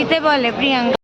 দিতে বলে প্রিয়াঙ্কা।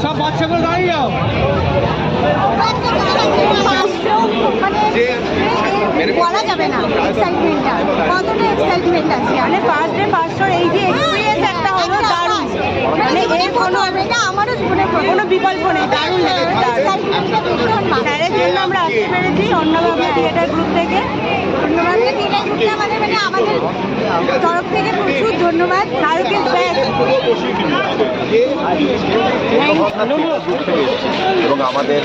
সব বাচ্চাগুলো দাঁড়িয়ে যাও। বলা যাবে না এক্সাইটমেন্টটা, কতটা এক্সাইটমেন্ট আছে। মানে ফার্স্ট ডে ফার্স্ট শোর এই যে এক্সপিরিয়েন্স একটা হলো দারুণ, মানে এর কোনো এটা আমারও জীবনে কোনো বিকল্প নেই, দারুণ লেগেছে। স্যারের জন্য আমরা আসতে পেরেছি অন্যভাবে থিয়েটার গ্রুপ থেকে। ধন্যবাদ থিয়েটার গ্রুপটা আমাদের, মানে আমাদের তরফ থেকে প্রচুর ধন্যবাদ। শাহরুখের এবং আমাদের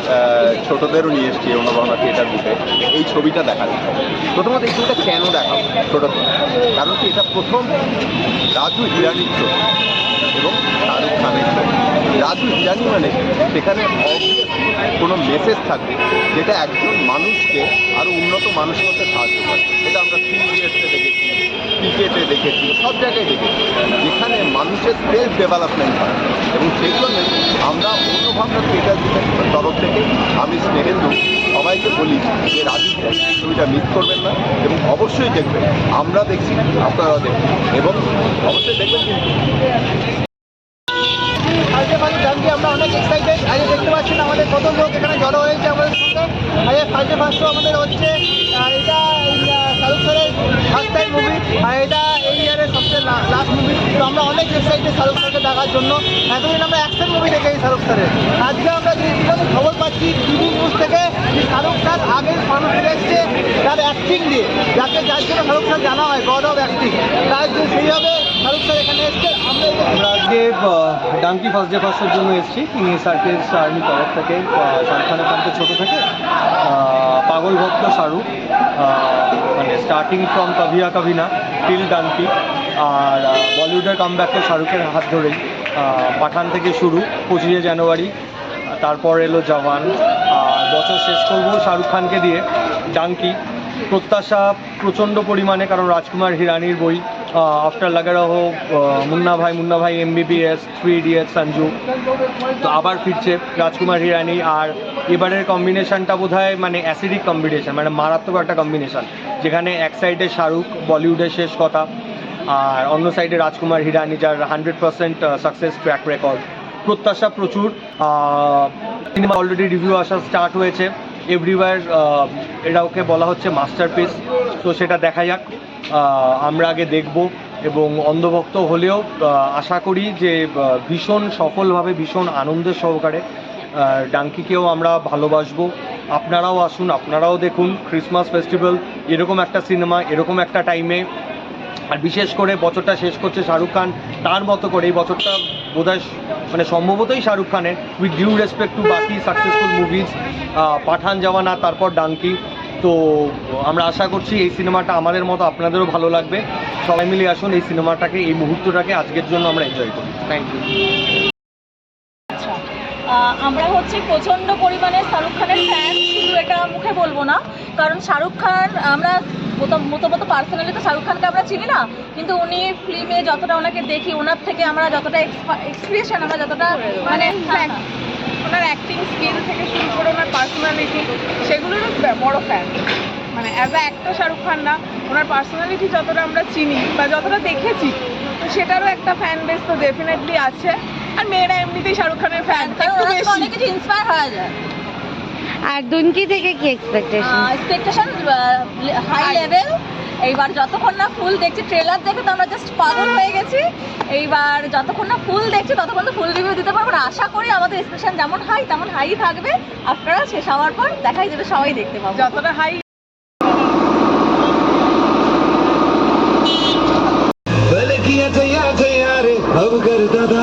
ছোটদেরও নিয়ে এসছি অন্নপূর্ণা থিয়েটার গ্রুপে এই ছবিটা দেখার। প্রথমত এই ছবিটা কেন দেখাবো ছোট, কারণ কি এটা প্রথম রাজু হিরানির ছবি এবং শাহরুখ খানের ছবি। রাজু হিরানি মানে সেখানে কোনো মেসেজ থাকবে যেটা একজন মানুষকে আরও উন্নত মানুষ করতে সাহায্য করে। এটা আমরা 3 ইডিয়টসে দেখেছি, ক্রিকেটে দেখেছি, সব জায়গায় দেখেছি যেখানে মানুষের সেলফ ডেভেলপমেন্ট হয়। এবং সেই জন্যই আমরা অন্যভাবনা থিয়েটার গ্রুপের তরফ থেকে আমি স্নেহেন্দু সবাইকে বলি যে রাজু ছবিটা মিস করবেন না এবং অবশ্যই দেখবেন। আমরা দেখছি, আপনারাও দেখবেন এবং অবশ্যই দেখবেন। কিন্তু আমরা অনেক এক্সাইটেড। আজকে দেখতে পাচ্ছেন আমাদের কত লোক এখানে জড়ো হয়েছে আমাদের সঙ্গে। আজকে ফার্স্টে ফার্স্ট আমাদের হচ্ছে এটা শাহরুখ খানের ফার্স্ট টাইম মুভি, আর এটা এই ইয়ারের সবচেয়ে লাস্ট মুভি। তো আমরা অনেক এক্সাইটেড শাহরুখ খানকে দেখার জন্য। এতদিন আমরা অ্যাকশন মুভি দেখেছি শাহরুখ খানের। আজকে আমরা যেভাবে খবর পাচ্ছি টিভি নিউজ থেকে যে শাহরুখ খান আগের মানুষের এসছে তার অ্যাক্টিং দিয়ে, যার জন্য শাহরুখ খান জানা হয় গড অফ অ্যাক্টিং। তার সেইভাবে শাহরুখ খান এখানে এসছে। আমরা আজকে ডাঙ্কি ফার্স্ট ডে ফার্স্টের জন্য এসেছি কিং সার্কেস আর্মির তরফ থেকে। শাহরুখ খানের ফ্যানকে ছোটো থেকে পাগল ভক্ত শাহরুখ, মানে স্টার্টিং ফ্রম কভিয়া কভিনা টিল ডাঙ্কি। আর বলিউডের কামব্যাকটা শাহরুখের হাত ধরেই, পাঠান থেকে শুরু 25শে জানুয়ারি, তারপর এলো জওয়ান, আর বছর শেষ করবো শাহরুখ খানকে দিয়ে ডাঙ্কি। প্রত্যাশা প্রচণ্ড পরিমাণে, কারণ রাজকুমার হিরানির বই, আফটার লাগারাহ, মুন্না ভাই MBBS, 3 ইডিয়টস, সঞ্জু, তো আবার ফিরছে রাজকুমার হিরানি। আর এবারের কম্বিনেশনটা বোধহয় মানে অ্যাসিডিক কম্বিনেশন, মানে মারাত্মক একটা কম্বিনেশন, যেখানে এক সাইডে শাহরুখ বলিউডের শেষ কথা, আর অন্য সাইডে রাজকুমার হিরানি যার 100% সাকসেস ট্র্যাক রেকর্ড। প্রত্যাশা প্রচুর। সিনেমা অলরেডি রিভিউ আসা স্টার্ট হয়েছে এভরিওয়্যার। এটা ওকে বলা হচ্ছে মাস্টারপিস, তো সেটা দেখা যাক। আমরা আগে দেখব এবং অন্ধভক্ত হলেও আশা করি যে ভীষণ সফলভাবে, ভীষণ আনন্দের সহকারে ডাঙ্কিকেও আমরা ভালোবাসবো। আপনারাও আসুন, আপনারাও দেখুন। ক্রিসমাস ফেস্টিভ্যাল, এরকম একটা সিনেমা, এরকম একটা টাইমে, আর বিশেষ করে বছরটা শেষ করছে শাহরুখ খান তার মতো করে। এই বছরটা বোধহয় মানে সম্ভবতই শাহরুখ খানের, উইথ ডিউ রেসপেক্ট টু বাকি সাকসেসফুল মুভিজ, পাঠান, জওয়ান, তারপর ডাঙ্কি। তো আমরা আশা করছি এই সিনেমাটা আমাদের মতো আপনাদেরও ভালো লাগবে। সবাই মিলে আসুন, এই সিনেমাটাকে, এই মুহূর্তটাকে আজকের জন্য আমরা এনজয় করি। Thank you. আমরা হচ্ছে প্রচণ্ড পরিমাণে শাহরুখ খানের ফ্যান, শুধু এটা মুখে বলবো না, কারণ শাহরুখ খান আমরা মতো পার্সোনালি তো শাহরুখ খানকে আমরা চিনি না, কিন্তু উনি ফিল্মে যতটা ওনাকে দেখি, ওনার থেকে আমরা যতটা এক্সপ্রেশন, আমরা যতটা মানে ওনার অ্যাক্টিং স্কিল থেকে শুরু করে ওনার পার্সোনালিটি, সেগুলোরও বড় ফ্যান। মানে as a actor Shahrukh Khan না, ওনার পার্সোনালিটি যতটা আমরা চিনি বা যতটা দেখেছি, তো সেটারও একটা ফ্যান বেস তো ডেফিনেটলি আছে। আর মেয়েরা এমনিতেই শাহরুখ খানের ফ্যান, একটু বেশি। অনেক কিছু ইন্সপায়ার হয়ে যায়। আর দুনকি থেকে কি এক্সপেকটেশন হাই লেভেল। এইবার যতক্ষণ না ফুল দেখছি, ট্রেলার দেখে তো আমরা জাস্ট পাগল হয়ে গেছি। এইবার যতক্ষণ না ফুল দেখছি ততক্ষণ তো ফুল রিভিউ দিতে পারবো না। আশা করি আমাদের এক্সপেকটেশন যেমন হাই তেমন হাই থাকবে। আপনারা শেষ হওয়ার পর দেখাই যাবে, সবাই দেখতে পাবো। যতটা হাই बल किया जया जया रे अब कर दादा